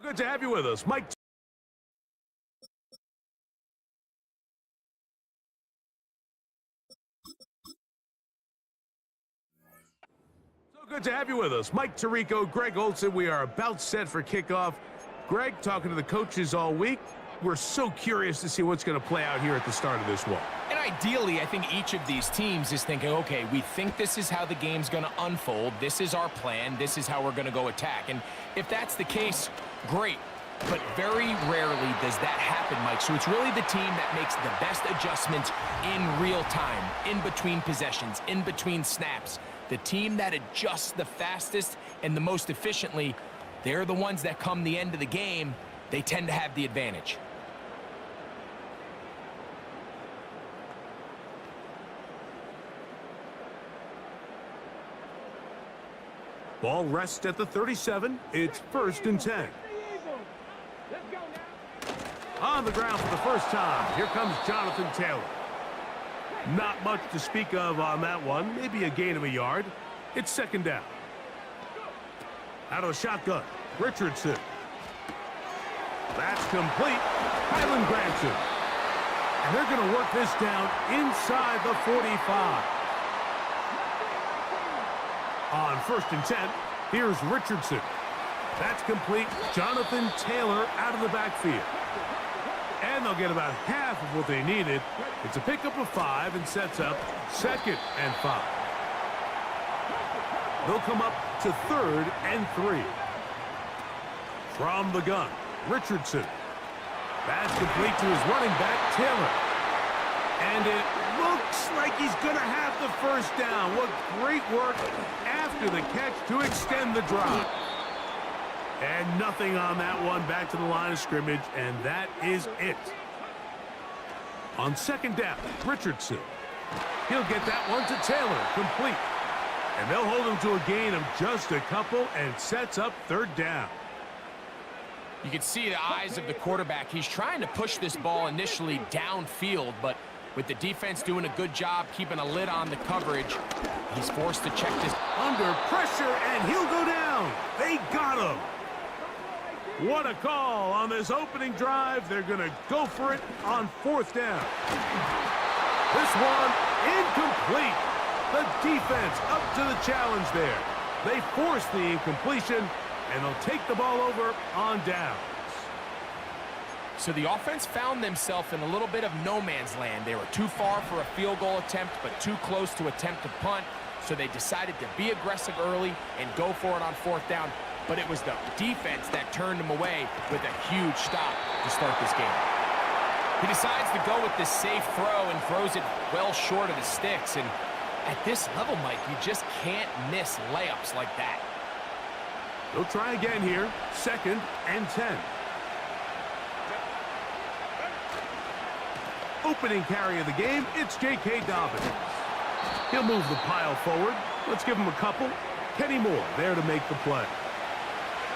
Good to have you with us, Mike. Good to have you with us. Mike Tirico, Greg Olson. We are about set for kickoff. Greg, talking to the coaches all week. We're so curious to see what's going to play out here at the start of this one. And ideally, I think each of these teams is thinking, okay, we think this is how the game's going to unfold. This is our plan. This is how we're going to go attack. And if that's the case, great. But very rarely does that happen, Mike. So it's really the team that makes the best adjustments in real time, in between possessions, in between snaps. The team that adjusts the fastest and the most efficiently, they're the ones that come the end of the game. They tend to have the advantage. Ball rests at the 37. It's 1st and 10. On the ground for the first time, here comes Jonathan Taylor. Not much to speak of on that one. Maybe a gain of a yard. It's 2nd down. Out of the shotgun, Richardson. That's complete. Highland grabs it. And they're going to work this down inside the 45. On 1st and 10, here's Richardson. That's complete. Jonathan Taylor out of the backfield. And they'll get about half of what they needed. It's a pickup of 5 and sets up 2nd and 5. They'll come up to 3rd and 3. From the gun, Richardson. That's complete to his running back, Taylor. And it looks like he's going to have the 1st down. What great work after the catch to extend the drive. And nothing on that one, back to the line of scrimmage, and that is it. On 2nd down, Richardson. He'll get that one to Taylor, complete. And they'll hold him to a gain of just a couple and sets up 3rd down. You can see the eyes of the quarterback. He's trying to push this ball initially downfield, but with the defense doing a good job keeping a lid on the coverage, he's forced to check this. Under pressure, and he'll go down. They got him. What a call on this opening drive. They're going to go for it on 4th down. This one incomplete. The defense up to the challenge there. They force the incompletion, and they'll take the ball over on downs. So the offense found themselves in a little bit of no man's land. They were too far for a field goal attempt, but too close to attempt a punt. So they decided to be aggressive early and go for it on 4th down. But it was the defense that turned him away with a huge stop to start this game. He decides to go with this safe throw and throws it well short of the sticks. And at this level, Mike, you just can't miss layups like that. They'll try again here. 2nd and 10. Opening carry of the game, it's J.K. Dobbins. He'll move the pile forward. Let's give him a couple. Kenny Moore there to make the play.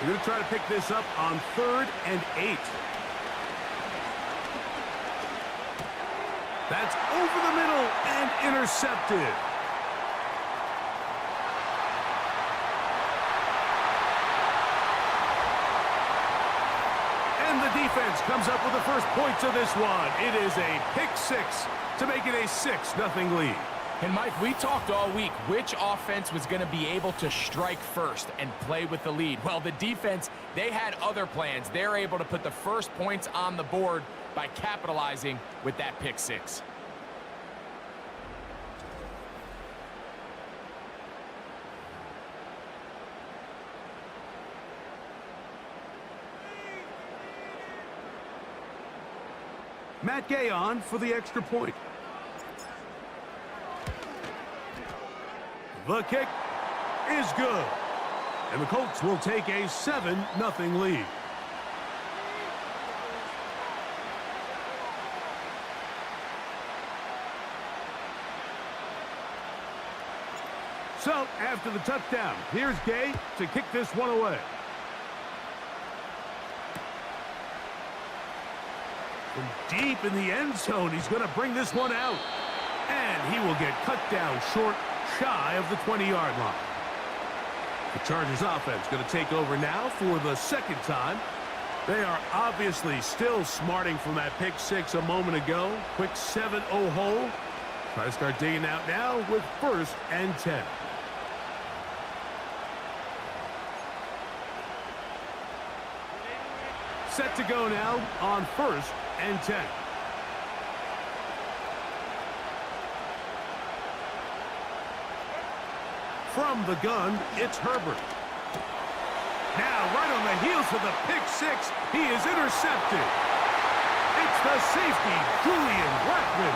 We're going to try to pick this up on 3rd and 8. That's over the middle and intercepted. And the defense comes up with the first points of this one. It is a pick 6 to make it a 6-0 lead. And, Mike, we talked all week which offense was going to be able to strike first and play with the lead. Well, the defense, they had other plans. They're able to put the first points on the board by capitalizing with that pick 6. Matt Gay on for the extra point. The kick is good. And the Colts will take a 7-0 lead. So, after the touchdown, here's Gay to kick this one away. From deep in the end zone, he's going to bring this one out. And he will get cut down short, shy of the 20-yard line. The Chargers offense going to take over now for the second time. They are obviously still smarting from that pick six a moment ago. Quick 7-0 hole. Try to start digging out now with 1st and 10. Set to go now on 1st and 10. From the gun, it's Herbert. Now, right on the heels of the pick six, he is intercepted. It's the safety, Julian Blackman.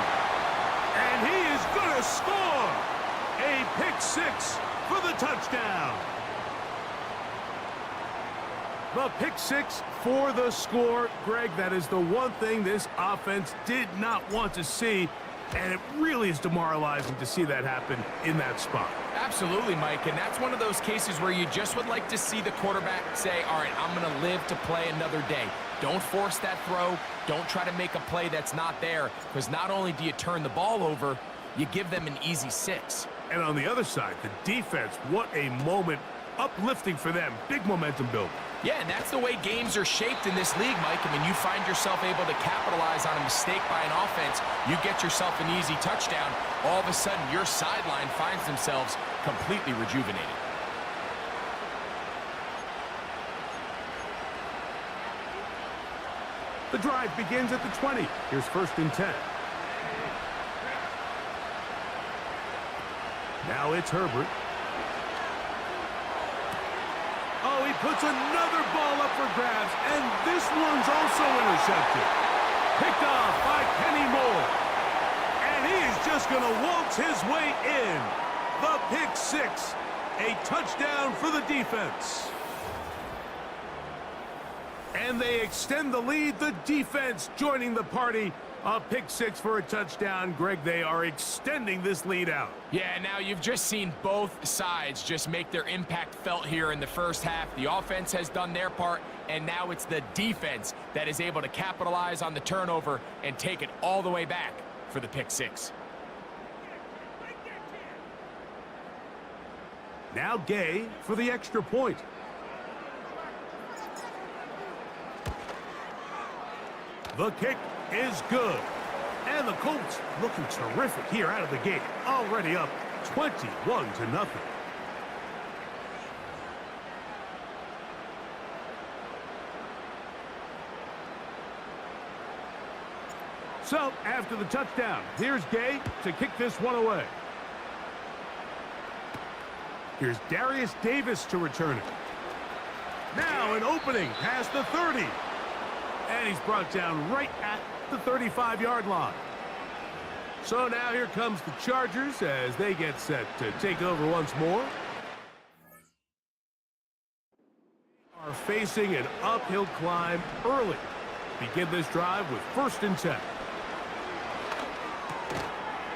And he is going to score. A pick six for the touchdown. The pick six for the score. Greg, that is the one thing this offense did not want to see. And it really is demoralizing to see that happen in that spot. Absolutely, Mike, and that's one of those cases where you just would like to see the quarterback say, all right, I'm going to live to play another day. Don't force that throw. Don't try to make a play that's not there, because not only do you turn the ball over, you give them an easy 6. And on the other side, the defense, what a moment. Uplifting for them. Big momentum build. Yeah, and that's the way games are shaped in this league, Mike. I mean, you find yourself able to capitalize on a mistake by an offense. You get yourself an easy touchdown. All of a sudden, your sideline finds themselves completely rejuvenated. The drive begins at the 20. Here's 1st and 10. Now it's Herbert. Oh, he puts another ball up for grabs, and this one's also intercepted. Picked off by Kenny Moore. And he is just going to waltz his way in. The pick six. A touchdown for the defense. And they extend the lead. The defense joining the party. A pick six for a touchdown. Greg, they are extending this lead out. Yeah, now you've just seen both sides just make their impact felt here in the first half. The offense has done their part, and now it's the defense that is able to capitalize on the turnover and take it all the way back for the pick six. Now Gay for the extra point. The kick is good. And the Colts looking terrific here out of the gate. Already up 21-0. So, after the touchdown, here's Gay to kick this one away. Here's Darius Davis to return it. Now an opening past the 30. And he's brought down right at the 35-yard line. So now here comes the Chargers as they get set to take over once more. Are facing an uphill climb early. Begin this drive with 1st and 10.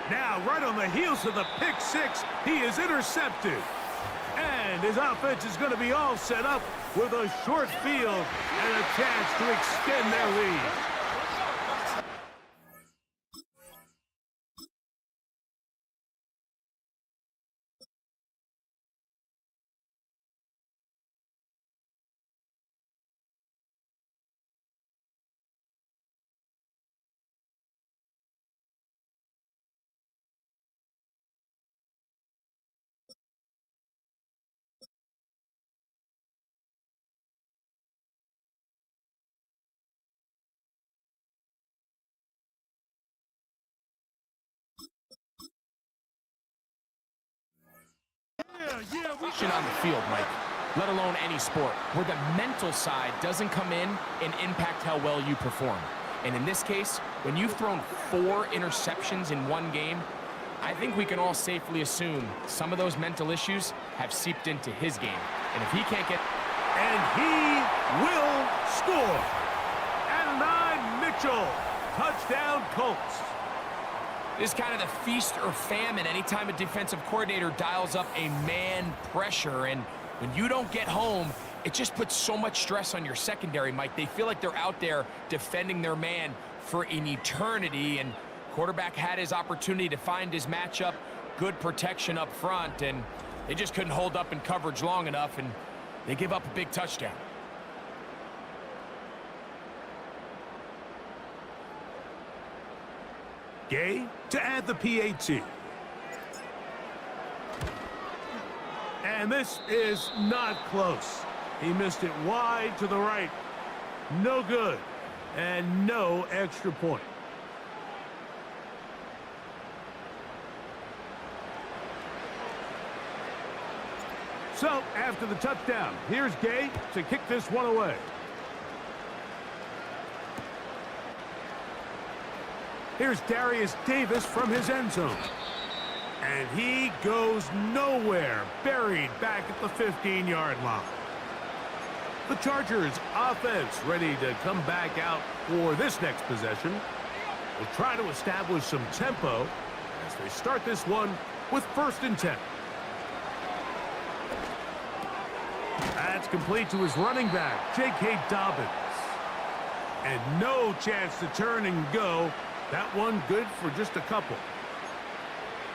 Now right on the heels of the pick six, he is intercepted. And his offense is going to be all set up with a short field and a chance to extend their lead. On the field, Mike, let alone any sport, where the mental side doesn't come in and impact how well you perform. And in this case, when you've thrown 4 interceptions in one game, I think we can all safely assume some of those mental issues have seeped into his game. And if he can't get... And he will score. Adonai Mitchell, touchdown Colts. This is kind of the feast or famine anytime a defensive coordinator dials up a man pressure. And when you don't get home, it just puts so much stress on your secondary, Mike. They feel like they're out there defending their man for an eternity. And quarterback had his opportunity to find his matchup, good protection up front, and they just couldn't hold up in coverage long enough, and they give up a big touchdown. Gay to add the PAT. And this is not close. He missed it wide to the right. No good. And no extra point. So, after the touchdown, here's Gay to kick this one away. Here's Darius Davis from his end zone. And he goes nowhere, buried back at the 15-yard line. The Chargers offense ready to come back out for this next possession. Will try to establish some tempo as they start this one with 1st and 10. That's complete to his running back, J.K. Dobbins. And no chance to turn and go. That one good for just a couple.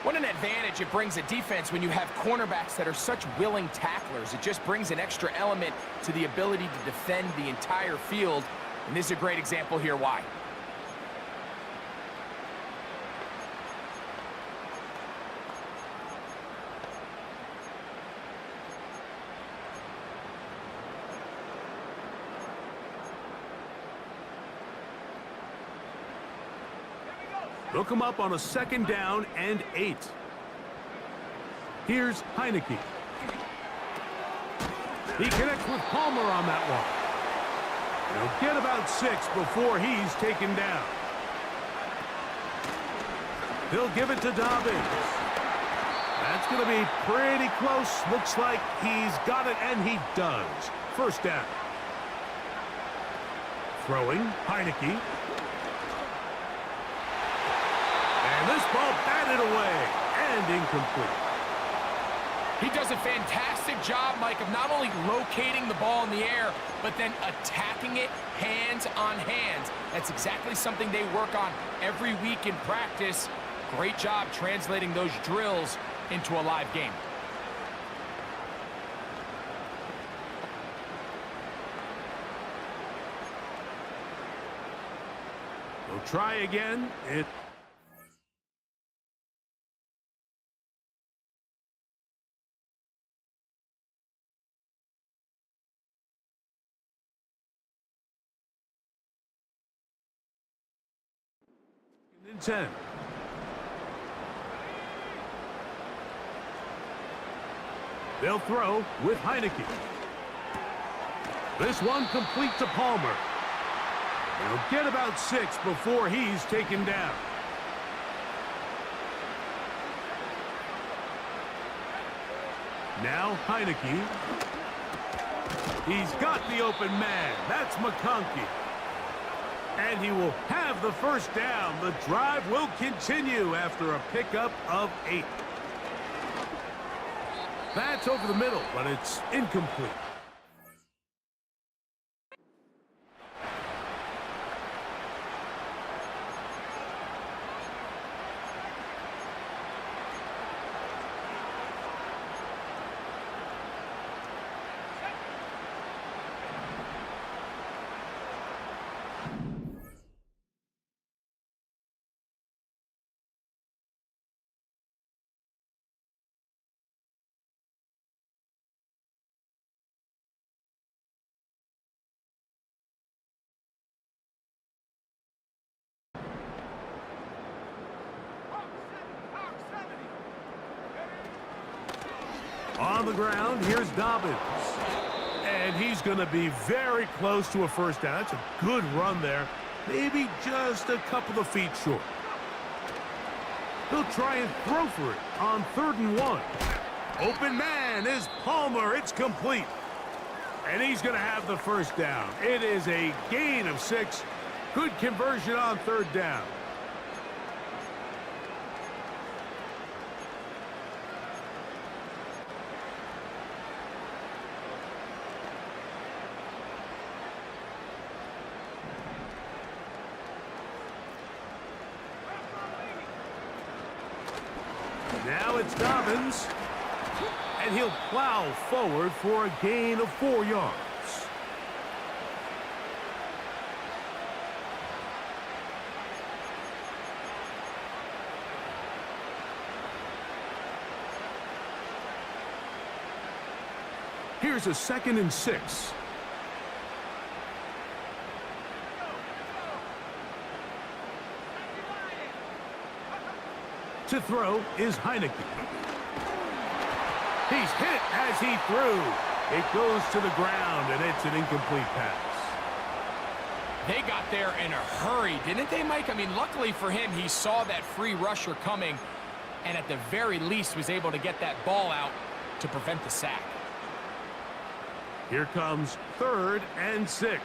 What an advantage it brings a defense when you have cornerbacks that are such willing tacklers. It just brings an extra element to the ability to defend the entire field. And this is a great example here why. Look him up on a 2nd down and 8. Here's Heineke. He connects with Palmer on that one. He'll get about 6 before he's taken down. He'll give it to Dobbins. That's going to be pretty close. Looks like he's got it, and he does. 1st down. Throwing, Heineke. And this ball batted away and incomplete. He does a fantastic job, Mike, of not only locating the ball in the air, but then attacking it hands on hands. That's exactly something they work on every week in practice. Great job translating those drills into a live game. They'll try again. And 10. They'll throw with Heineke. This one complete to Palmer. He'll get about 6 before he's taken down. Now Heineke. He's got the open man. That's McConkey. And he will have the 1st down. The drive will continue after a pickup of 8. That's over the middle, but it's incomplete. On the ground, here's Dobbins. And he's going to be very close to a 1st down. That's a good run there. Maybe just a couple of feet short. He'll try and throw for it on 3rd and 1. Open man is Palmer. It's complete. And he's going to have the 1st down. It is a gain of 6. Good conversion on 3rd down. Now it's Dobbins, and he'll plow forward for a gain of 4 yards. Here's a 2nd and 6. To throw is Heineke. He's hit as he threw. It goes to the ground, and it's an incomplete pass. They got there in a hurry, didn't they, Mike? I mean, luckily for him, he saw that free rusher coming, and at the very least was able to get that ball out to prevent the sack. Here comes 3rd and 6.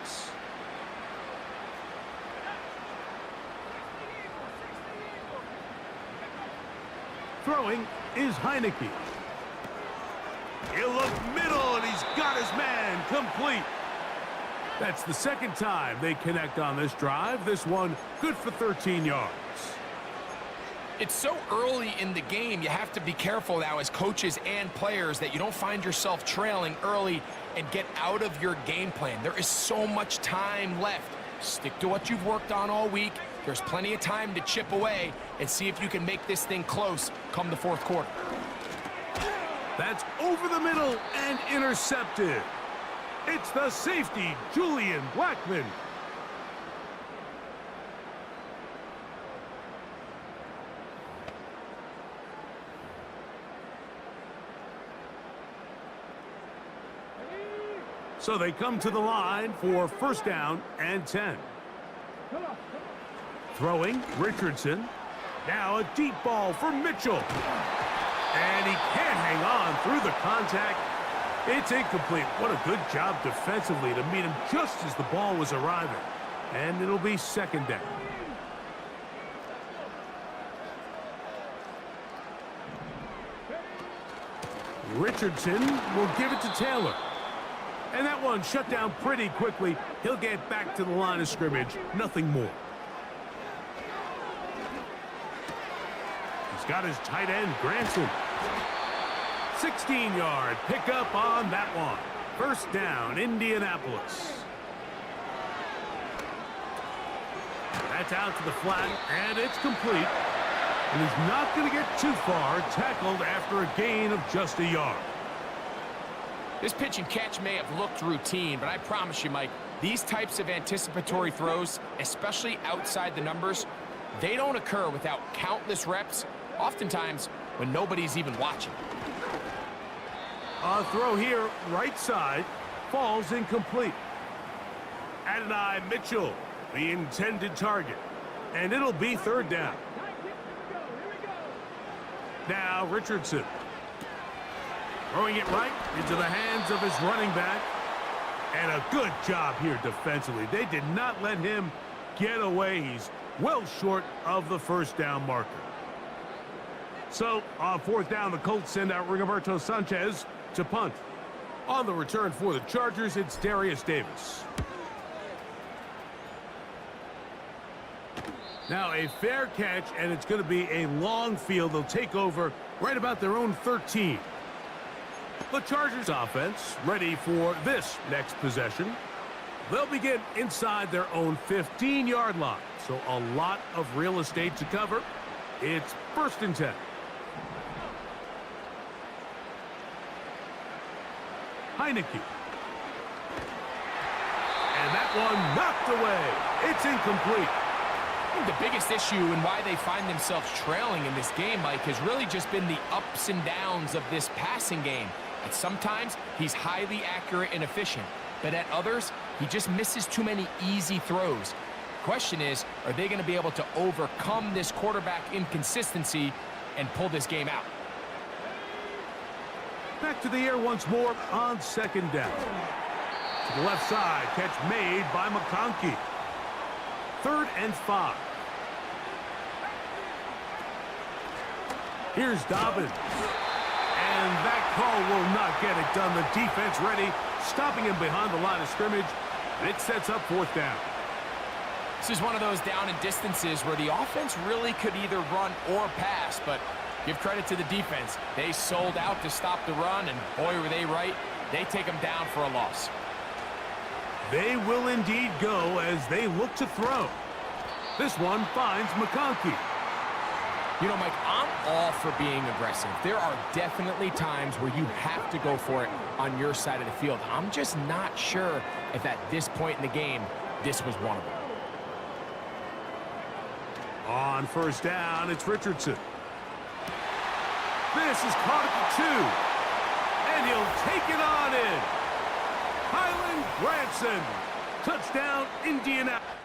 Throwing is Heineke. He'll look middle, and he's got his man complete. That's the 2nd time they connect on this drive. This one good for 13 yards. It's so early in the game, you have to be careful now as coaches and players that you don't find yourself trailing early and get out of your game plan. There is so much time left. Stick to what you've worked on all week. There's plenty of time to chip away and see if you can make this thing close come the 4th quarter. That's over the middle and intercepted. It's the safety, Julian Blackman. So they come to the line for 1st down and 10. Throwing, Richardson. Now a deep ball for Mitchell. And he can't hang on through the contact. It's incomplete. What a good job defensively to meet him just as the ball was arriving. And it'll be 2nd down. Richardson will give it to Taylor. And that one shut down pretty quickly. He'll get back to the line of scrimmage. Nothing more. He's got his tight end, Granson. 16-yard pickup on that one. 1st down, Indianapolis. That's out to the flat, and it's complete. And he's not going to get too far, tackled after a gain of just a yard. This pitch and catch may have looked routine, but I promise you, Mike, these types of anticipatory throws, especially outside the numbers, they don't occur without countless reps, oftentimes when nobody's even watching. A throw here, right side, falls incomplete. Adonai Mitchell, the intended target. And it'll be 3rd down. Now Richardson. Throwing it right into the hands of his running back. And a good job here defensively. They did not let him get away. He's well short of the 1st down marker. So, on 4th down, the Colts send out Rigoberto Sanchez to punt. On the return for the Chargers, it's Darius Davis. Now a fair catch, and it's going to be a long field. They'll take over right about their own 13. The Chargers offense ready for this next possession. They'll begin inside their own 15-yard line. So a lot of real estate to cover. It's 1st and 10. Heineke. And that one knocked away. It's incomplete. I think the biggest issue and why they find themselves trailing in this game, Mike, has really just been the ups and downs of this passing game. And sometimes he's highly accurate and efficient, but at others, he just misses too many easy throws. Question is, are they going to be able to overcome this quarterback inconsistency and pull this game out? Back to the air once more on 2nd down. To the left side, catch made by McConkey. 3rd and 5. Here's Dobbins. And that call will not get it done. The defense ready, stopping him behind the line of scrimmage. And it sets up 4th down. This is one of those down and distances where the offense really could either run or pass, but give credit to the defense. They sold out to stop the run, and boy, were they right. They take them down for a loss. They will indeed go as they look to throw. This one finds McConkey. You know, Mike, I'm all for being aggressive. There are definitely times where you have to go for it on your side of the field. I'm just not sure if at this point in the game, this was one of them. On first down, it's Richardson. This is caught at the 2. And he'll take it on in. Highland Granson. Touchdown, Indianapolis.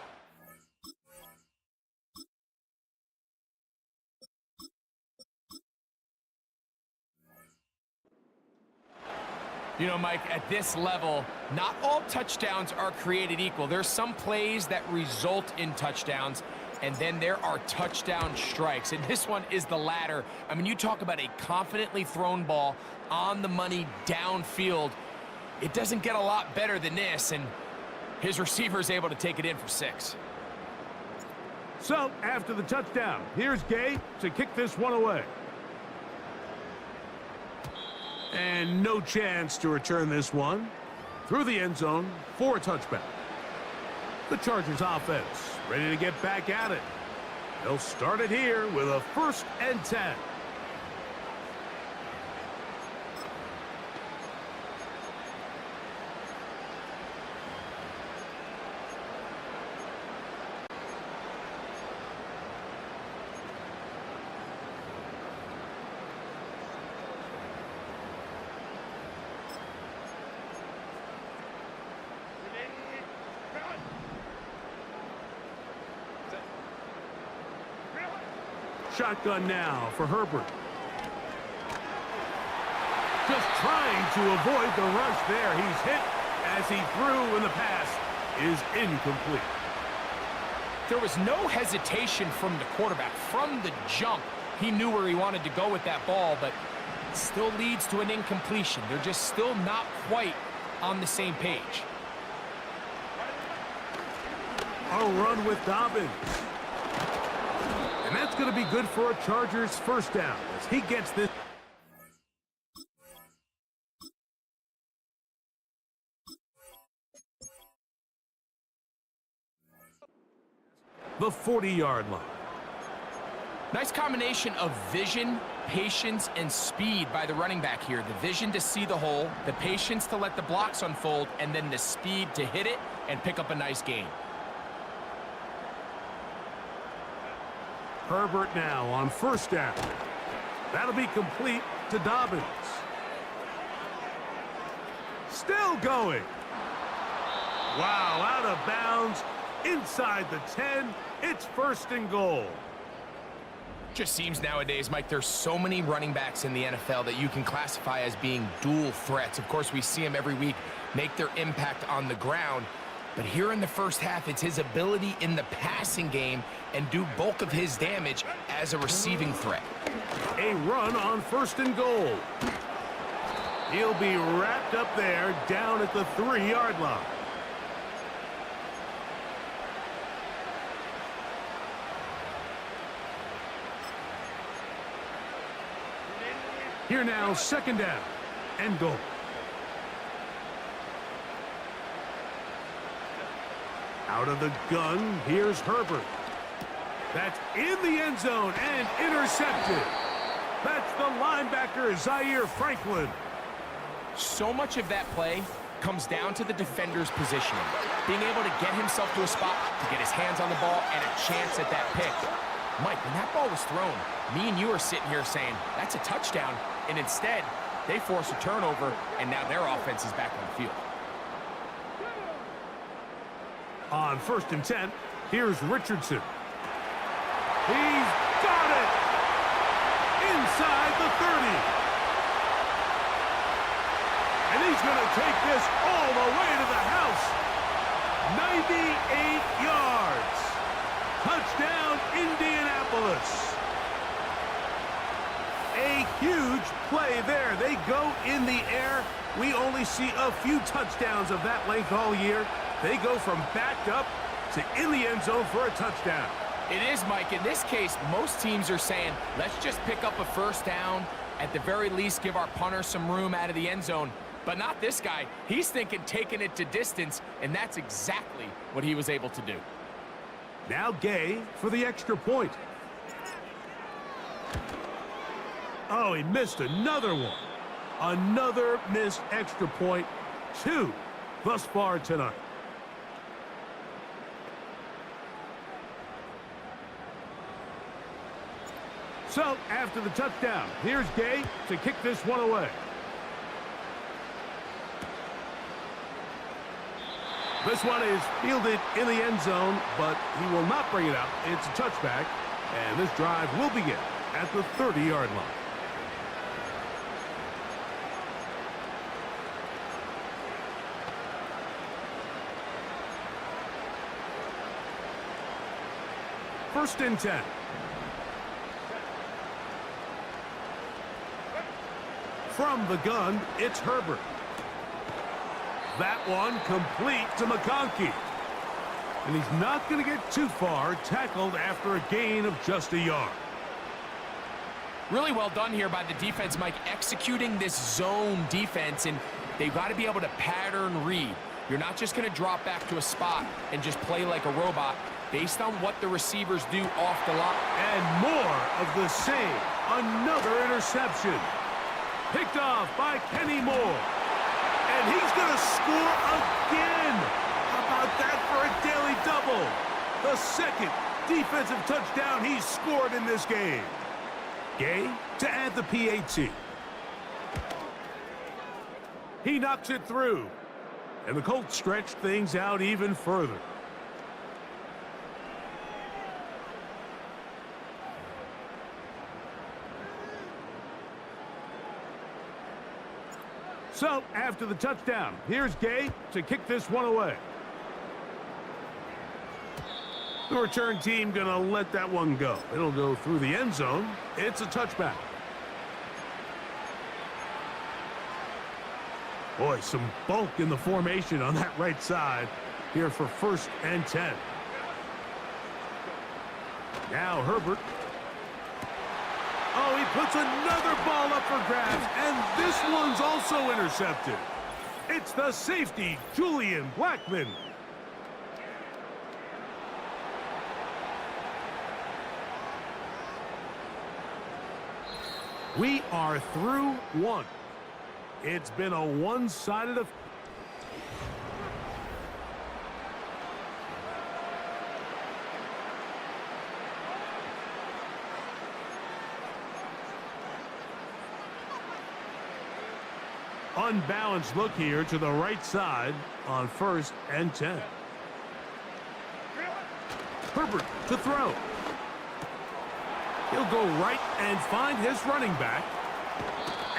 You know, Mike, at this level, not all touchdowns are created equal. There's some plays that result in touchdowns, and then there are touchdown strikes. And this one is the latter. I mean, you talk about a confidently thrown ball on the money downfield. It doesn't get a lot better than this, and his receiver is able to take it in for 6. So, after the touchdown, here's Gay to kick this one away. And no chance to return this one through the end zone for a touchback. The Chargers offense ready to get back at it. They'll start it here with a 1st and 10. Shotgun now for Herbert. Just trying to avoid the rush there. He's hit as he threw, and the pass is incomplete. There was no hesitation from the quarterback. From the jump, he knew where he wanted to go with that ball, but it still leads to an incompletion. They're just still not quite on the same page. A run with Dobbins. And that's going to be good for a Chargers 1st down as he gets this. The 40-yard line. Nice combination of vision, patience, and speed by the running back here. The vision to see the hole, the patience to let the blocks unfold, and then the speed to hit it and pick up a nice gain. Herbert now on 1st down. That'll be complete to Dobbins. Still going. Wow, out of bounds. Inside the 10. It's 1st and goal. Just seems nowadays, Mike, there's so many running backs in the NFL that you can classify as being dual threats. Of course, we see them every week make their impact on the ground. But here in the first half, it's his ability in the passing game and do bulk of his damage as a receiving threat. A run on 1st and goal. He'll be wrapped up there down at the 3-yard line. Here now, 2nd down and goal. Out of the gun, here's Herbert. That's in the end zone and intercepted. That's the linebacker, Zaire Franklin. So much of that play comes down to the defender's positioning. Being able to get himself to a spot, to get his hands on the ball, and a chance at that pick. Mike, when that ball was thrown, me and you are sitting here saying, that's a touchdown, and instead, they force a turnover, and now their offense is back on the field. On 1st and 10, here's Richardson. He's got it! Inside the 30. And he's going to take this all the way to the house. 98 yards. Touchdown, Indianapolis. A huge play there. They go in the air. We only see a few touchdowns of that length all year. They go from backed up to in the end zone for a touchdown. It is, Mike. In this case, most teams are saying, let's just pick up a 1st down. At the very least, give our punter some room out of the end zone. But not this guy. He's thinking taking it to distance, and that's exactly what he was able to do. Now Gay for the extra point. Oh, he missed another one. Another missed extra point. 2 thus far tonight. So, after the touchdown, here's Gay to kick this one away. This one is fielded in the end zone, but he will not bring it out. It's a touchback, and this drive will begin at the 30-yard line. First and 10. From the gun, it's Herbert. That one complete to McConkey. And he's not going to get too far, tackled after a gain of just a yard. Really well done here by the defense, Mike, executing this zone defense, and they've got to be able to pattern read. You're not just going to drop back to a spot and just play like a robot based on what the receivers do off the line. And more of the same. Another interception. Picked off by Kenny Moore. And he's going to score again. How about that for a daily double? The second defensive touchdown he's scored in this game. Gay to add the PAT. He knocks it through. And the Colts stretch things out even further. So, after the touchdown, here's Gay to kick this one away. The return team going to let that one go. It'll go through the end zone. It's a touchback. Boy, some bulk in the formation on that right side here for first and 10. Now Herbert. Oh, he puts another ball up for grabs, and this one's also intercepted. It's the safety, Julian Blackmon. We are through one. It's been a one-sided affair. Unbalanced look here to the right side on first and 10. Herbert to throw. He'll go right and find his running back.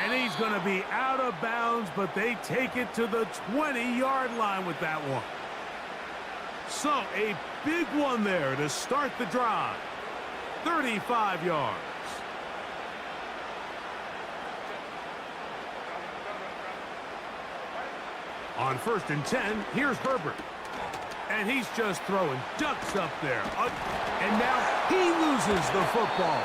And he's going to be out of bounds, but they take it to the 20-yard line with that one. So a big one there to start the drive. 35 yards. On first and 10, here's Herbert. And he's just throwing ducks up there. And now he loses the football.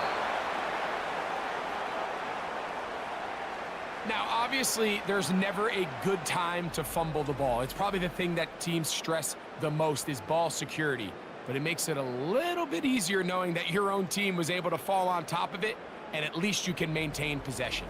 Now, obviously, there's never a good time to fumble the ball. It's probably the thing that teams stress the most is ball security. But it makes it a little bit easier knowing that your own team was able to fall on top of it, and at least you can maintain possession.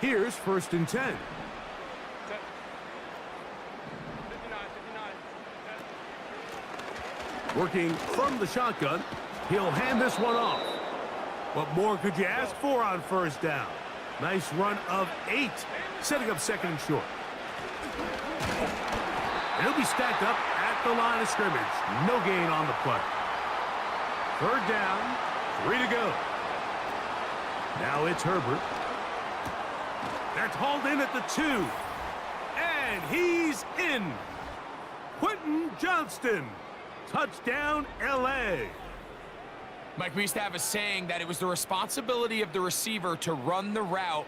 Here's first and 10. Working from the shotgun, he'll hand this one off. What more could you ask for on first down? Nice run of 8, setting up second and short. And he'll be stacked up at the line of scrimmage. No gain on the play. Third down, 3 to go. Now it's Herbert. That's hauled in at the 2. And he's in. Quentin Johnston. Touchdown, L.A. Mike, we used to have a saying that it was the responsibility of the receiver to run the route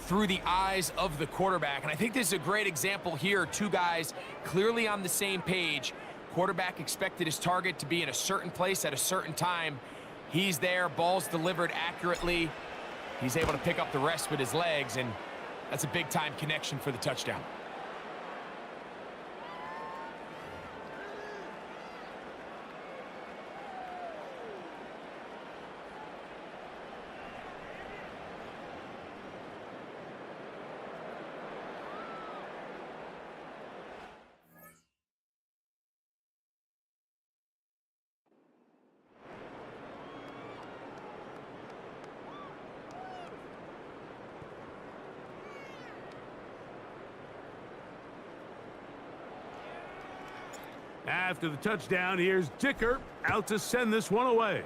through the eyes of the quarterback. And I think this is a great example here. Two guys clearly on the same page. Quarterback expected his target to be in a certain place at a certain time, He's there, ball's delivered accurately. He's able to pick up the rest with his legs, and that's a big-time connection for the touchdown. After the touchdown, here's Dicker out to send this one away.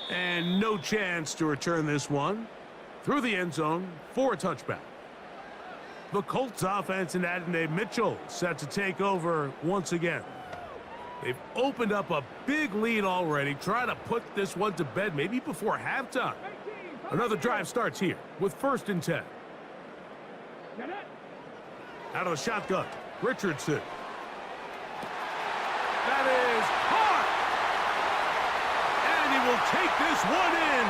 And no chance to return this one through the end zone for a touchback. The Colts offense and Adonai Mitchell set to take over once again. They've opened up a big lead already, trying to put this one to bed maybe before halftime. Another drive starts here with 1st and 10. Out of the shotgun, Richardson. That is caught! And he will take this one in.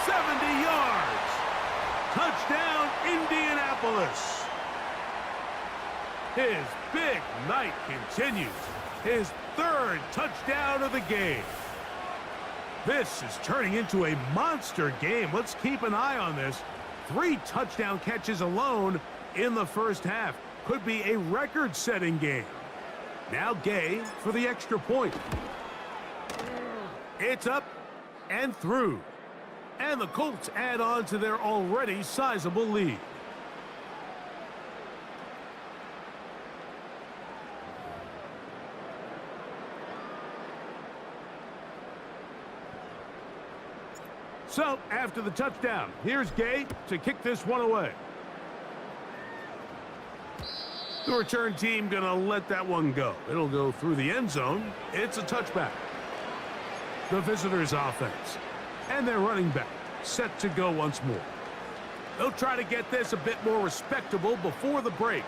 70 yards. Touchdown, Indianapolis. His big night continues. His 3rd touchdown of the game. This is turning into a monster game. Let's keep an eye on this. 3 touchdown catches alone in the first half. Could be a record-setting game. Now Gay for the extra point. It's up and through. And the Colts add on to their already sizable lead. So, after the touchdown, here's Gay to kick this one away. The return team going to let that one go. It'll go through the end zone. It's a touchback. The visitors' offense and their running back set to go once more. They'll try to get this a bit more respectable before the break.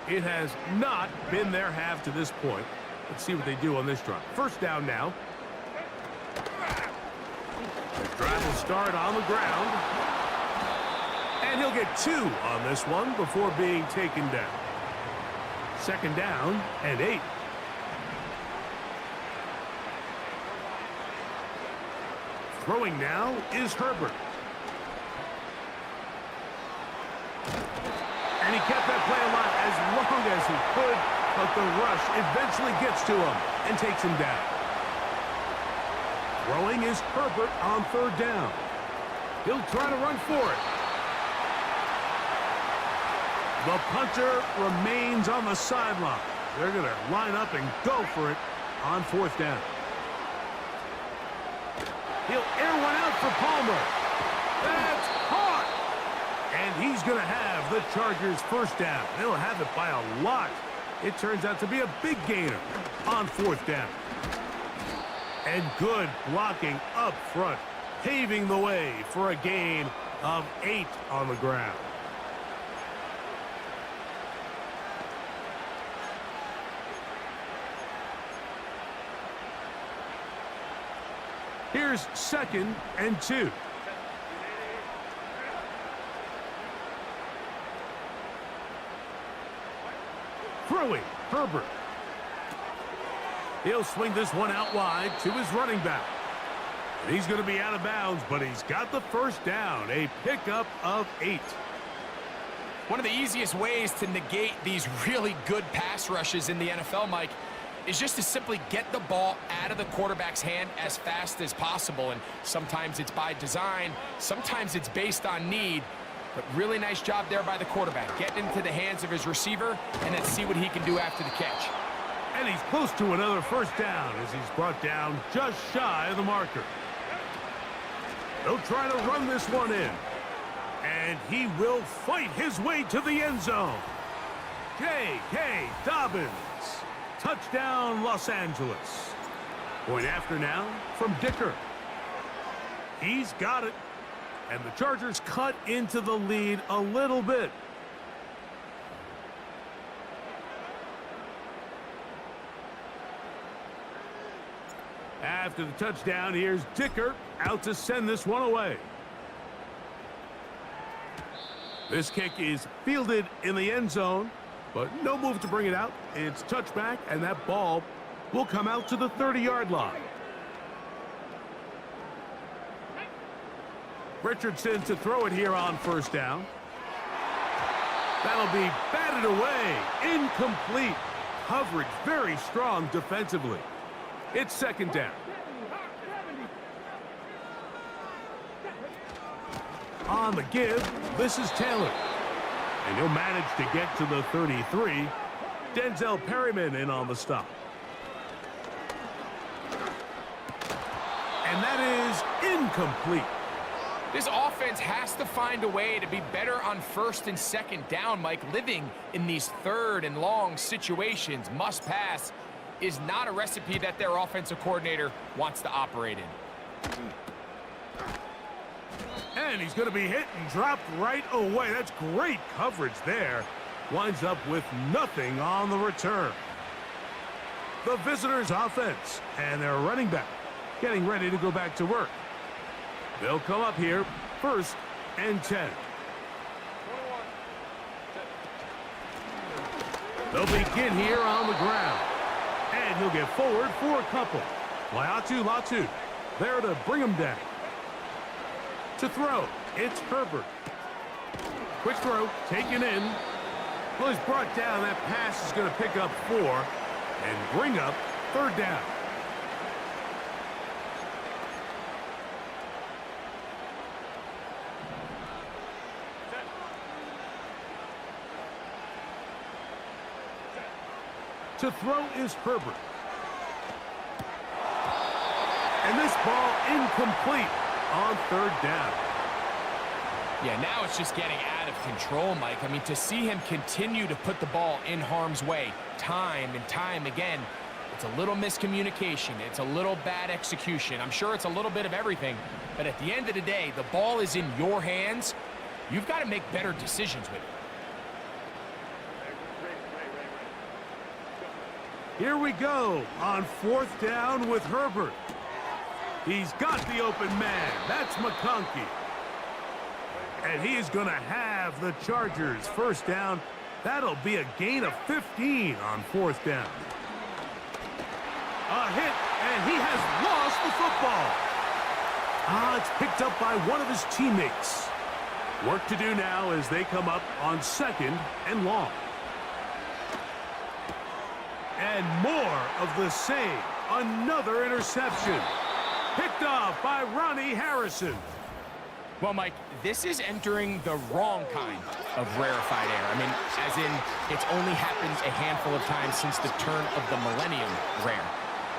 It has not been their half to this point. Let's see what they do on this drive. 1st down now. The drive will start on the ground. And he'll get 2 on this one before being taken down. 2nd down and 8. Throwing now is Herbert. And he kept that play alive as long as he could, but the rush eventually gets to him and takes him down. Throwing is Herbert on 3rd down. He'll try to run for it. The punter remains on the sideline. They're going to line up and go for it on 4th down. He'll air one out for Palmer. That's caught. And he's going to have the Chargers' 1st down. They'll have it by a lot. It turns out to be a big gainer on 4th down. And good blocking up front, paving the way for a gain of 8 on the ground. Here's 2nd and 2. Throwing, Herbert. He'll swing this one out wide to his running back. And he's going to be out of bounds, but he's got the 1st down, a pickup of 8. One of the easiest ways to negate these really good pass rushes in the NFL, Mike, is just to simply get the ball out of the quarterback's hand as fast as possible. And sometimes it's by design, sometimes it's based on need. But really nice job there by the quarterback, getting into the hands of his receiver, and let's see what he can do after the catch. And he's close to another 1st down as he's brought down just shy of the marker. They'll try to run this one in. And he will fight his way to the end zone. J.K. Dobbins. Touchdown, Los Angeles. Point after now from Dicker. He's got it. And the Chargers cut into the lead a little bit. After the touchdown, here's Dicker out to send this one away. This kick is fielded in the end zone, but no move to bring it out. It's touchback, and that ball will come out to the 30-yard line. Richardson to throw it here on first down. That'll be batted away. Incomplete. Coverage very strong defensively. It's second down. On the give, this is Taylor. And he'll manage to get to the 33. Denzel Perryman in on the stop. And that is incomplete. This offense has to find a way to be better on first and second down, Mike. Living in these third and long situations, must pass, is not a recipe that their offensive coordinator wants to operate in. And he's going to be hit and dropped right away. That's great coverage there. Winds up with nothing on the return. The visitors' offense and their running back getting ready to go back to work. They'll come up here, first and 10. They'll begin here on the ground. And he'll get forward for a couple. Latu there to bring him down. To throw, it's Herbert. Quick throw, taken in. Well, he's brought down. That pass is going to pick up 4 and bring up third down. To throw is Herbert. And this ball incomplete on third down. Yeah, now it's just getting out of control, Mike. I mean, to see him continue to put the ball in harm's way time and time again, it's a little miscommunication. It's a little bad execution. I'm sure it's a little bit of everything. But at the end of the day, the ball is in your hands. You've got to make better decisions with it. Here we go on fourth down with Herbert. He's got the open man. That's McConkey. And he's going to have the Chargers first down. That'll be a gain of 15 on fourth down. A hit, and he has lost the football. It's picked up by one of his teammates. Work to do now as they come up on second and long. And more of the same. Another interception. Picked off by Ronnie Harrison. Well, Mike, this is entering the wrong kind of rarefied air. I mean, as in, it's only happened a handful of times since the turn of the millennium rare.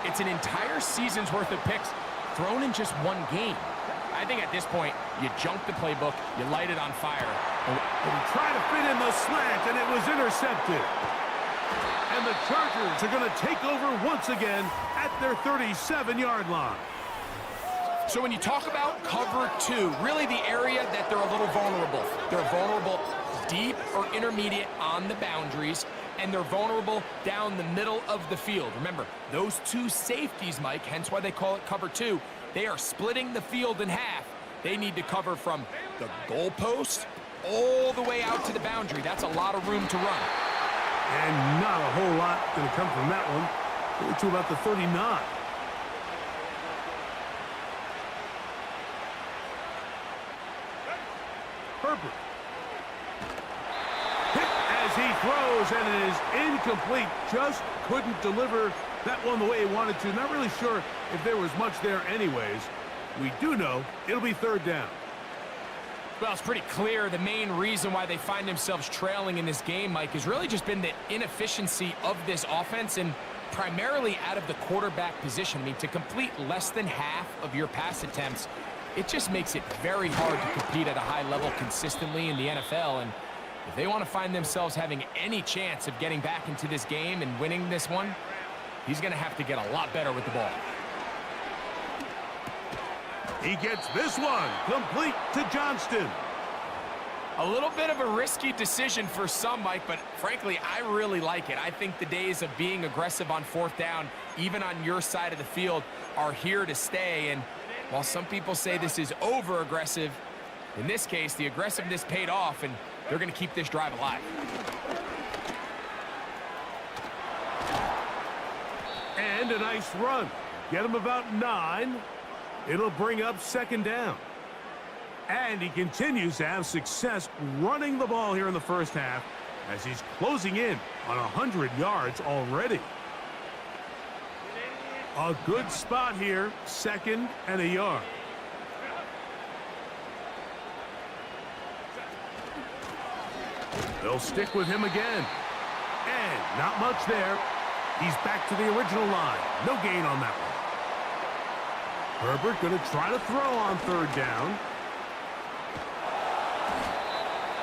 It's an entire season's worth of picks thrown in just one game. I think at this point, you junk the playbook, you light it on fire. And try to fit in the slant, and it was intercepted. And the Chargers are going to take over once again at their 37-yard line. So when you talk about cover 2, really the area that they're a little vulnerable. They're vulnerable deep or intermediate on the boundaries, and they're vulnerable down the middle of the field. Remember, those two safeties, Mike, hence why they call it cover 2, they are splitting the field in half. They need to cover from the goalpost all the way out to the boundary. That's a lot of room to run. And not a whole lot going to come from that one. Only to about the 39. Herbert. Hit as he throws, and it is incomplete. Just couldn't deliver that one the way he wanted to. Not really sure if there was much there anyways. We do know it'll be third down. Well, it's pretty clear the main reason why they find themselves trailing in this game, Mike, has really just been the inefficiency of this offense and primarily out of the quarterback position. I mean, to complete less than half of your pass attempts, it just makes it very hard to compete at a high level consistently in the NFL. And if they want to find themselves having any chance of getting back into this game and winning this one, he's going to have to get a lot better with the ball. He gets this one complete to Johnston. A little bit of a risky decision for some, Mike, but frankly, I really like it. I think the days of being aggressive on fourth down, even on your side of the field, are here to stay. And while some people say this is over-aggressive, in this case, the aggressiveness paid off, and they're going to keep this drive alive. And a nice run. Get him about 9. It'll bring up second down. And he continues to have success running the ball here in the first half as he's closing in on 100 yards already. A good spot here, 2nd and a yard. They'll stick with him again. And not much there. He's back to the original line. No gain on that one. Herbert going to try to throw on 3rd down.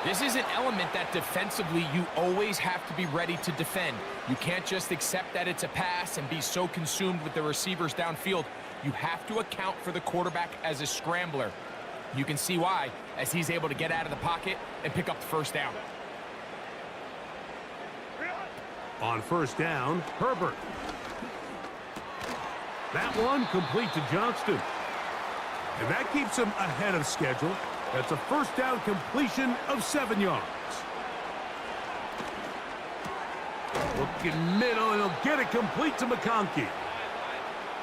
This is an element that defensively you always have to be ready to defend. You can't just accept that it's a pass and be so consumed with the receivers downfield. You have to account for the quarterback as a scrambler. You can see why, as he's able to get out of the pocket and pick up the first down. On 1st down, Herbert. That one complete to Johnston. And that keeps him ahead of schedule. That's a 1st down completion of 7 yards. Looking middle, and he'll get it complete to McConkey.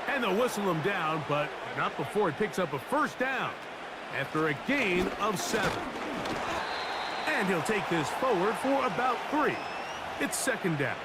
And they'll whistle him down, but not before he picks up a 1st down after a gain of 7. And he'll take this forward for about 3. It's 2nd down.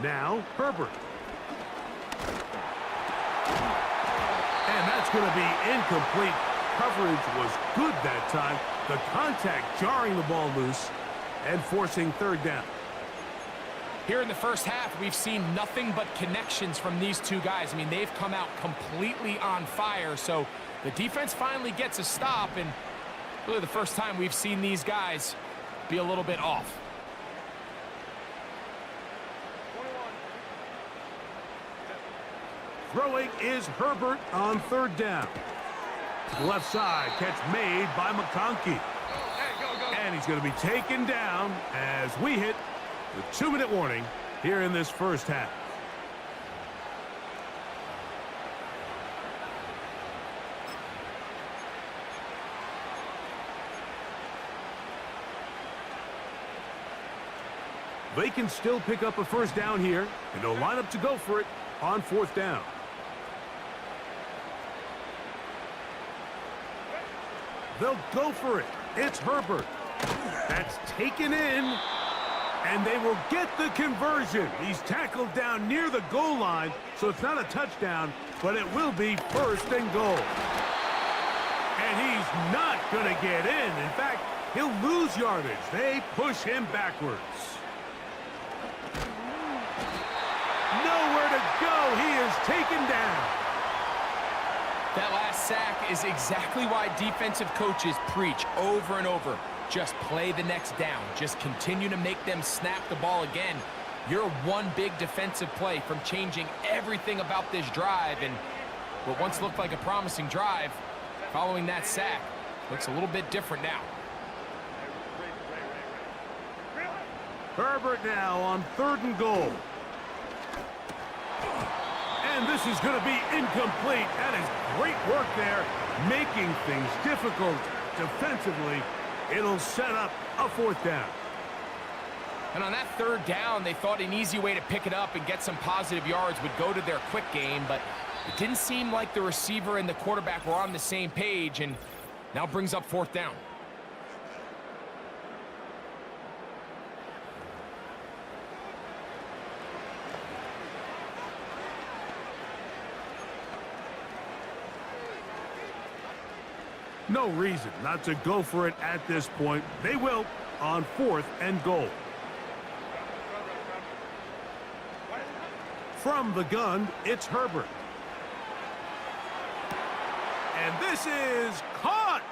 Now, Herbert. And that's going to be incomplete. Coverage was good that time. The contact jarring the ball loose and forcing 3rd down. Here in the first half, we've seen nothing but connections from these two guys. I mean, they've come out completely on fire, so the defense finally gets a stop, and really the first time we've seen these guys be a little bit off. Throwing is Herbert on 3rd down. Left side, catch made by McConkey. And he's going to be taken down as we hit the 2-minute warning here in this first half. They can still pick up a 1st down here, and they'll line up to go for it on 4th down. They'll go for it. It's Herbert. That's taken in, and they will get the conversion. He's tackled down near the goal line, so it's not a touchdown, but it will be 1st and goal. And he's not going to get in. In fact, he'll lose yardage. They push him backwards. Nowhere to go. He is taken down. That last sack is exactly why defensive coaches preach over and over. Just play the next down. Just continue to make them snap the ball again. You're one big defensive play from changing everything about this drive. And what once looked like a promising drive, following that sack, looks a little bit different now. Herbert now on 3rd and goal. And this is going to be incomplete. That is great work there, making things difficult defensively. It'll set up a 4th down. And on that 3rd down, they thought an easy way to pick it up and get some positive yards would go to their quick game, but it didn't seem like the receiver and the quarterback were on the same page, and now brings up 4th down. No reason not to go for it at this point. They will on 4th and goal. From the gun, it's Herbert. And this is caught!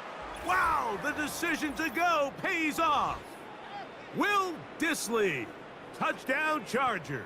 Wow, the decision to go pays off. Will Dissly, touchdown Chargers.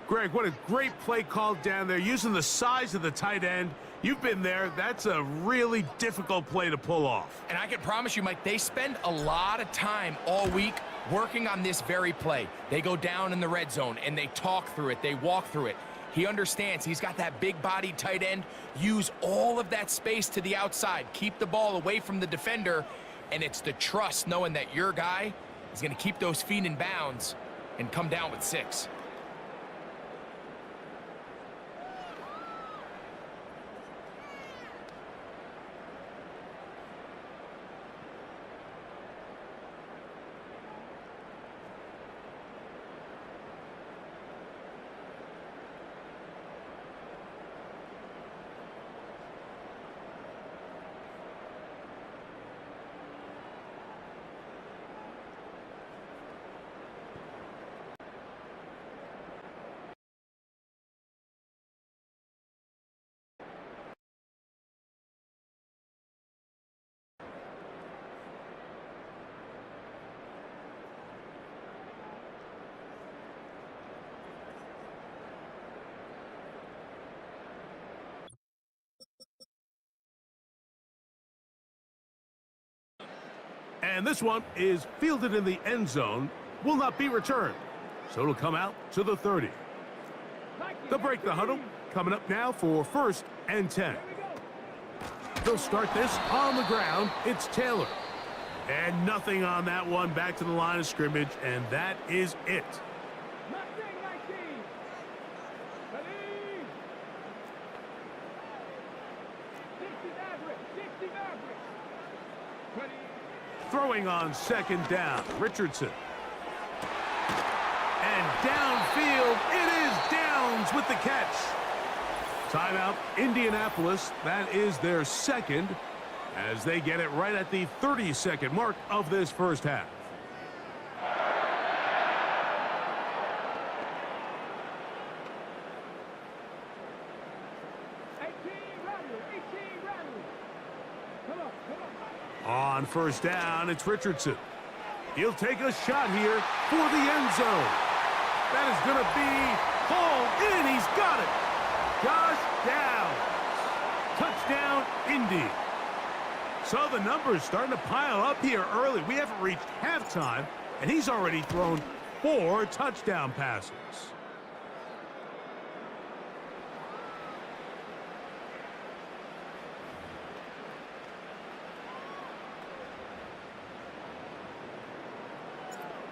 Greg, what a great play call down there, using the size of the tight end. You've been there. That's a really difficult play to pull off. And I can promise you, Mike, they spend a lot of time all week working on this very play. They go down in the red zone, and they talk through it. They walk through it. He understands he's got that big-bodied tight end. Use all of that space to the outside. Keep the ball away from the defender, and it's the trust knowing that your guy is going to keep those feet in bounds and come down with 6. And this one is fielded in the end zone, will not be returned. So it'll come out to the 30. They'll break the huddle. Coming up now for 1st and 10. They'll start this on the ground. It's Taylor. And nothing on that one. Back to the line of scrimmage, and that is it. Throwing on 2nd down, Richardson. And downfield, it is Downs with the catch. Timeout, Indianapolis. That is their 2nd, as they get it right at the 30-second mark of this first half. On 1st down, it's Richardson. He'll take a shot here for the end zone. That is going to be hauled in. He's got it. Josh Downs. Touchdown, Indy. So the numbers starting to pile up here early. We haven't reached halftime, and he's already thrown 4 touchdown passes.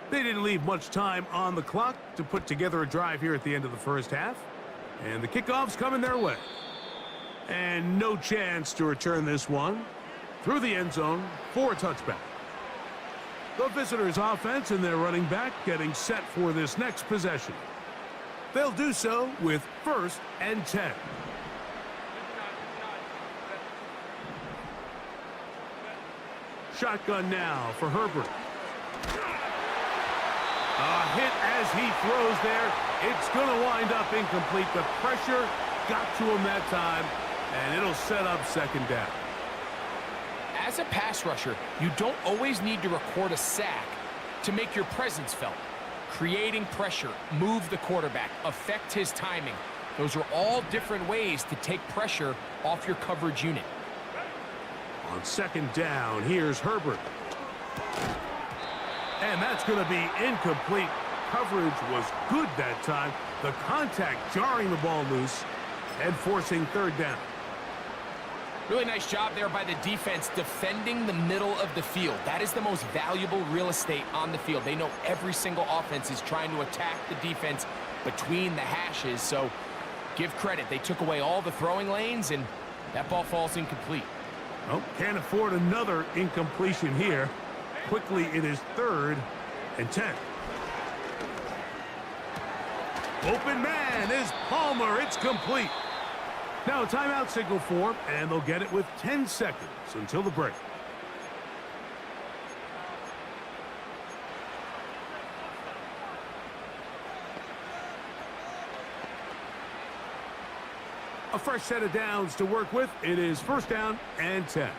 They didn't leave much time on the clock to put together a drive here at the end of the first half. And the kickoff's coming their way. And no chance to return this one through the end zone for a touchback. The visitors' offense and their running back getting set for this next possession. They'll do so with 1st and 10. Shotgun now for Herbert. A hit as he throws there. It's going to wind up incomplete. The pressure got to him that time, and it'll set up 2nd down. As a pass rusher, you don't always need to record a sack to make your presence felt. Creating pressure, move the quarterback, affect his timing. Those are all different ways to take pressure off your coverage unit. On 2nd down, here's Herbert. And that's going to be incomplete. Coverage was good that time. The contact jarring the ball loose and forcing 3rd down. Really nice job there by the defense defending the middle of the field. That is the most valuable real estate on the field. They know every single offense is trying to attack the defense between the hashes. So give credit. They took away all the throwing lanes, and that ball falls incomplete. Oh, can't afford another incompletion here. Quickly, it is 3rd and 10. Open man is Palmer. It's complete. Now a timeout signal form, and they'll get it with 10 seconds until the break. A fresh set of downs to work with. It is first down and 10.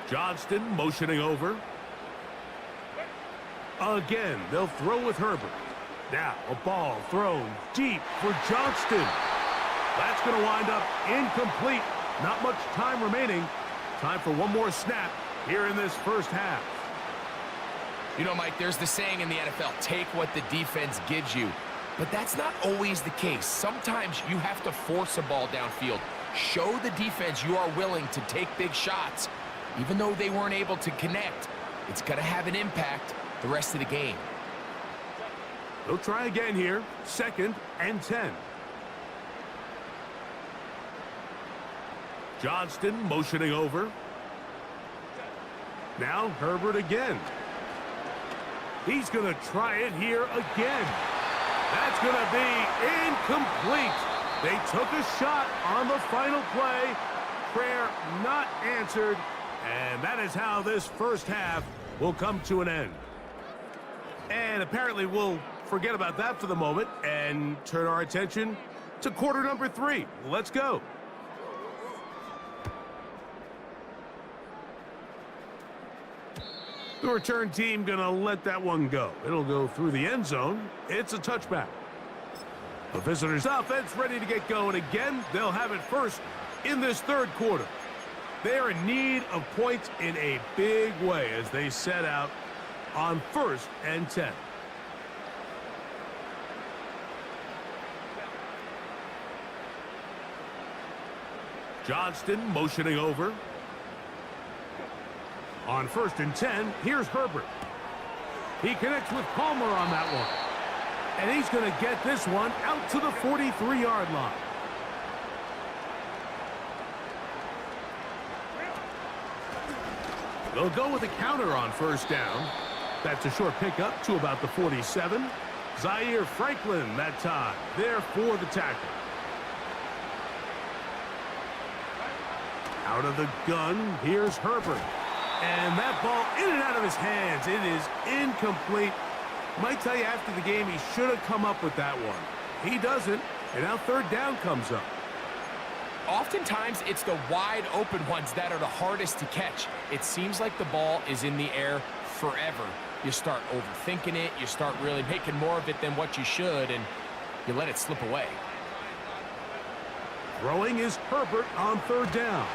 Johnston motioning over. Again, they'll throw with Herbert. Now, a ball thrown deep for Johnston. That's going to wind up incomplete. Not much time remaining. Time for one more snap here in this first half. You know, Mike, there's the saying in the NFL, take what the defense gives you. But that's not always the case. Sometimes you have to force a ball downfield. Show the defense you are willing to take big shots. Even though they weren't able to connect, it's going to have an impact the rest of the game. They'll try again here. Second and 10. Johnston motioning over. Now Herbert again. He's going to try it here again. That's going to be incomplete. They took a shot on the final play. Prayer not answered. And that is how this first half will come to an end. And apparently we'll forget about that for the moment and turn our attention to quarter number 3. Let's go. The return team going to let that one go. It'll go through the end zone. It's a touchback. The visitors' offense ready to get going again. They'll have it first in this third quarter. They are in need of points in a big way as they set out on first and 10. Johnston motioning over. On first and 10, here's Herbert. He connects with Palmer on that one. And he's going to get this one out to the 43-yard line. They'll go with a counter on first down. That's a short pickup to about the 47. Zaire Franklin that time, there for the tackle. Out of the gun, here's Herbert. And that ball in and out of his hands. It is incomplete. Might tell you after the game he should have come up with that one. He doesn't, and now third down comes up. Oftentimes, it's the wide open ones that are the hardest to catch. It seems like the ball is in the air forever. You start overthinking it. You start really making more of it than what you should, and you let it slip away. Throwing is Herbert on third down.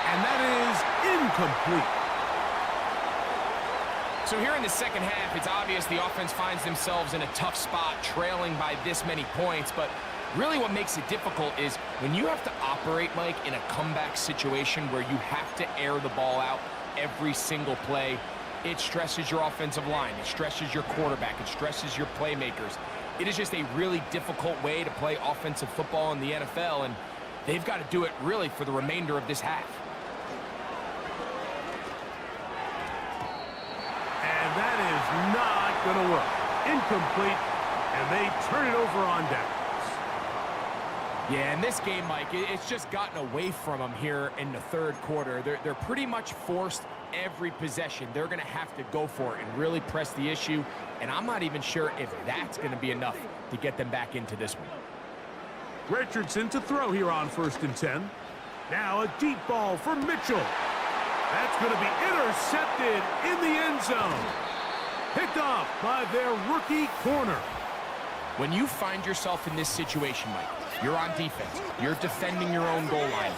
And that is incomplete. So here in the second half, it's obvious the offense finds themselves in a tough spot, trailing by this many points. But really what makes it difficult is when you have to operate, Mike, in a comeback situation where you have to air the ball out every single play, it stresses your offensive line. It stresses your quarterback. It stresses your playmakers. It is just a really difficult way to play offensive football in the NFL, and they've got to do it really for the remainder of this half. That is not going to work. Incomplete, and they turn it over on downs. Yeah, in this game, Mike, it's just gotten away from them here in the third quarter. They're pretty much forced every possession. They're going to have to go for it and really press the issue, and I'm not even sure if that's going to be enough to get them back into this one. Richardson to throw here on first and 10. Now a deep ball for Mitchell. That's going to be intercepted in the end zone. Picked off by their rookie corner. When you find yourself in this situation, Mike, you're on defense. You're defending your own goal line.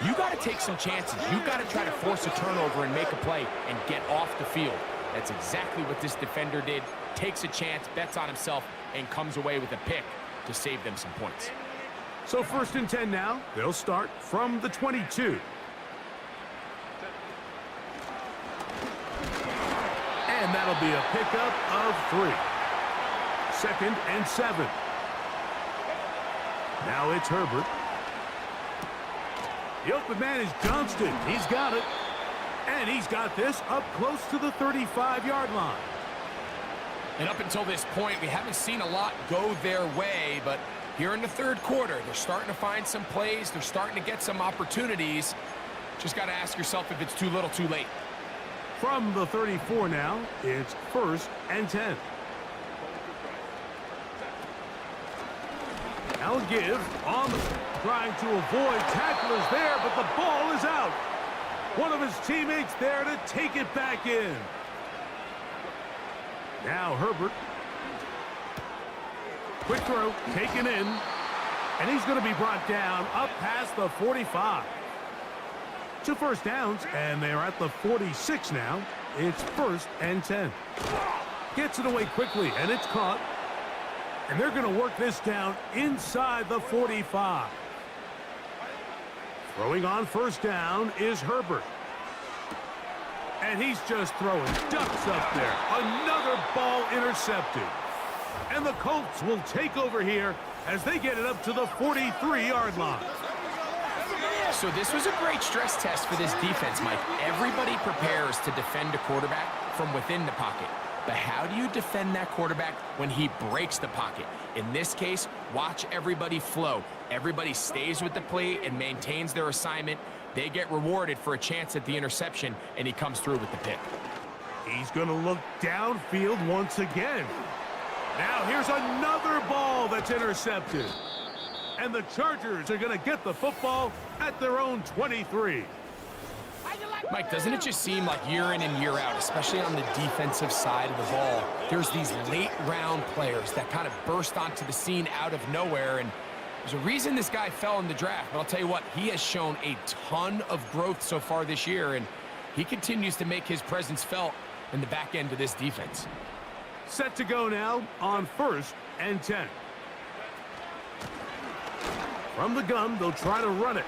You got to take some chances. You got to try to force a turnover and make a play and get off the field. That's exactly what this defender did. Takes a chance, bets on himself, and comes away with a pick to save them some points. So first and 10 now. They'll start from the 22. And that'll be a pickup of 3. Second and 7. Now it's Herbert. The open man is Johnston. He's got it. And he's got this up close to the 35-yard line. And up until this point, we haven't seen a lot go their way, but here in the third quarter, they're starting to find some plays. They're starting to get some opportunities. Just got to ask yourself if it's too little, too late. From the 34 now, it's first and 10. Now give on the trying to avoid tacklers there, but the ball is out. One of his teammates there to take it back in. Now Herbert. Quick throw, taken in. And he's going to be brought down up past the 45. 2 first downs, and they're at the 46 now. It's 1st and 10. Gets it away quickly, and it's caught. And they're going to work this down inside the 45. Throwing on 1st down is Herbert. And he's just throwing ducks up there. Another ball intercepted. And the Colts will take over here as they get it up to the 43-yard line. So this was a great stress test for this defense, Mike. Everybody prepares to defend a quarterback from within the pocket. But how do you defend that quarterback when he breaks the pocket? In this case, watch everybody flow. Everybody stays with the play and maintains their assignment. They get rewarded for a chance at the interception, and he comes through with the pick. He's going to look downfield once again. Now here's another ball that's intercepted. And the Chargers are going to get the football at their own 23. Mike, doesn't it just seem like year in and year out, especially on the defensive side of the ball, there's these late-round players that kind of burst onto the scene out of nowhere, and there's a reason this guy fell in the draft, but I'll tell you what, he has shown a ton of growth so far this year, and he continues to make his presence felt in the back end of this defense. Set to go now on 1st and 10. From the gun, they'll try to run it.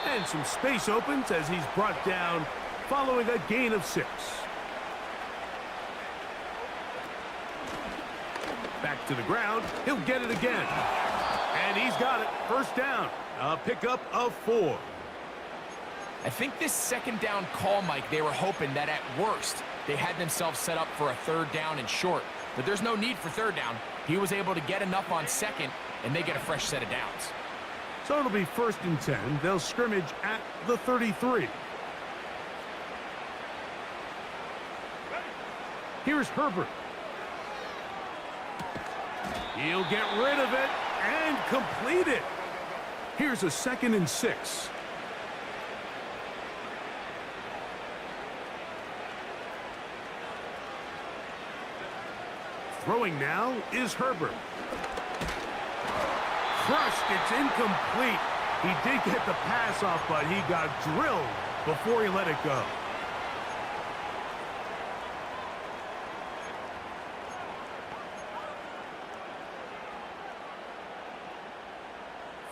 And some space opens as he's brought down following a gain of 6. Back to the ground. He'll get it again. And he's got it. 1st down. A pickup of 4. I think this 2nd down call, Mike, they were hoping that at worst they had themselves set up for a 3rd down and short. But there's no need for 3rd down. He was able to get enough on 2nd, and they get a fresh set of downs. So it'll be 1st and 10. They'll scrimmage at the 33. Here's Herbert. He'll get rid of it and complete it. Here's a 2nd and 6. Throwing now is Herbert. Crushed, it's incomplete. He did get the pass off, but he got drilled before he let it go.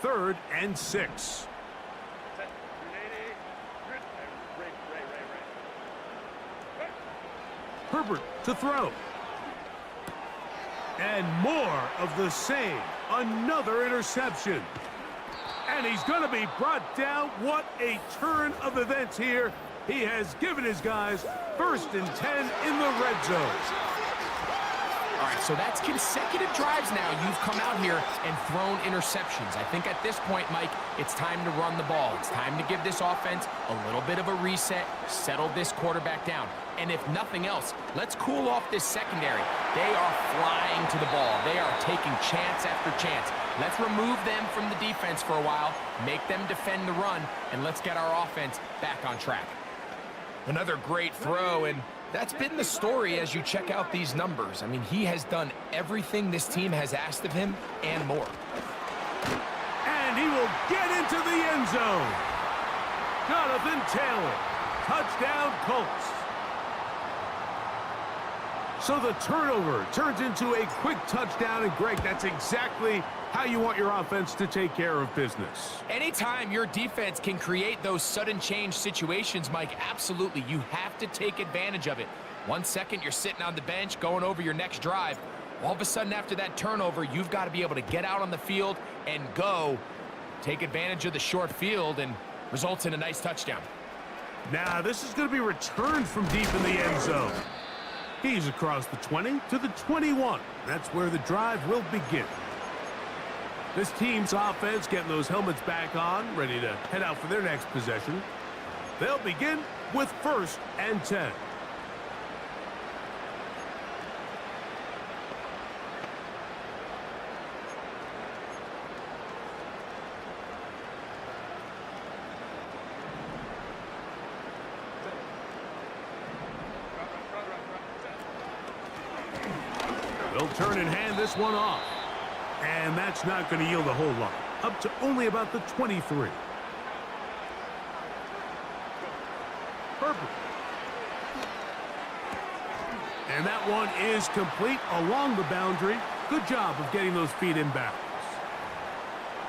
Third and 6. Herbert to throw. And more of the same. Another interception. And he's going to be brought down. What a turn of events here. He has given his guys 1st and 10 in the red zone. All right, so that's consecutive drives now. You've come out here and thrown interceptions. I think at this point, Mike, it's time to run the ball. It's time to give this offense a little bit of a reset, settle this quarterback down. And if nothing else, let's cool off this secondary. They are flying to the ball. They are taking chance after chance. Let's remove them from the defense for a while, make them defend the run, and let's get our offense back on track. Another great throw, and that's been the story as you check out these numbers. I mean, he has done everything this team has asked of him and more. And he will get into the end zone. Jonathan Taylor, touchdown Colts. So the turnover turns into a quick touchdown, and Greg, that's exactly how you want your offense to take care of business. Anytime your defense can create those sudden change situations, Mike, absolutely, you have to take advantage of it. 1 second, you're sitting on the bench going over your next drive. All of a sudden, after that turnover, you've got to be able to get out on the field and go. Take advantage of the short field, and results in a nice touchdown. Now, this is going to be returned from deep in the end zone. He's across the 20 to the 21. That's where the drive will begin. This team's offense getting those helmets back on, ready to head out for their next possession. They'll begin with 1st and 10. He'll turn and hand this one off. And that's not going to yield a whole lot. Up to only about the 23. Perfect. And that one is complete along the boundary. Good job of getting those feet in bounds.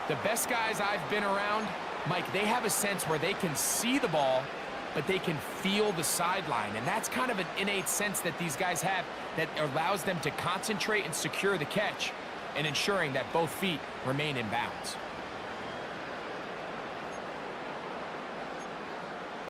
The best guys I've been around, Mike, they have a sense where they can see the ball, but they can feel the sideline. And that's kind of an innate sense that these guys have that allows them to concentrate and secure the catch and ensuring that both feet remain in bounds.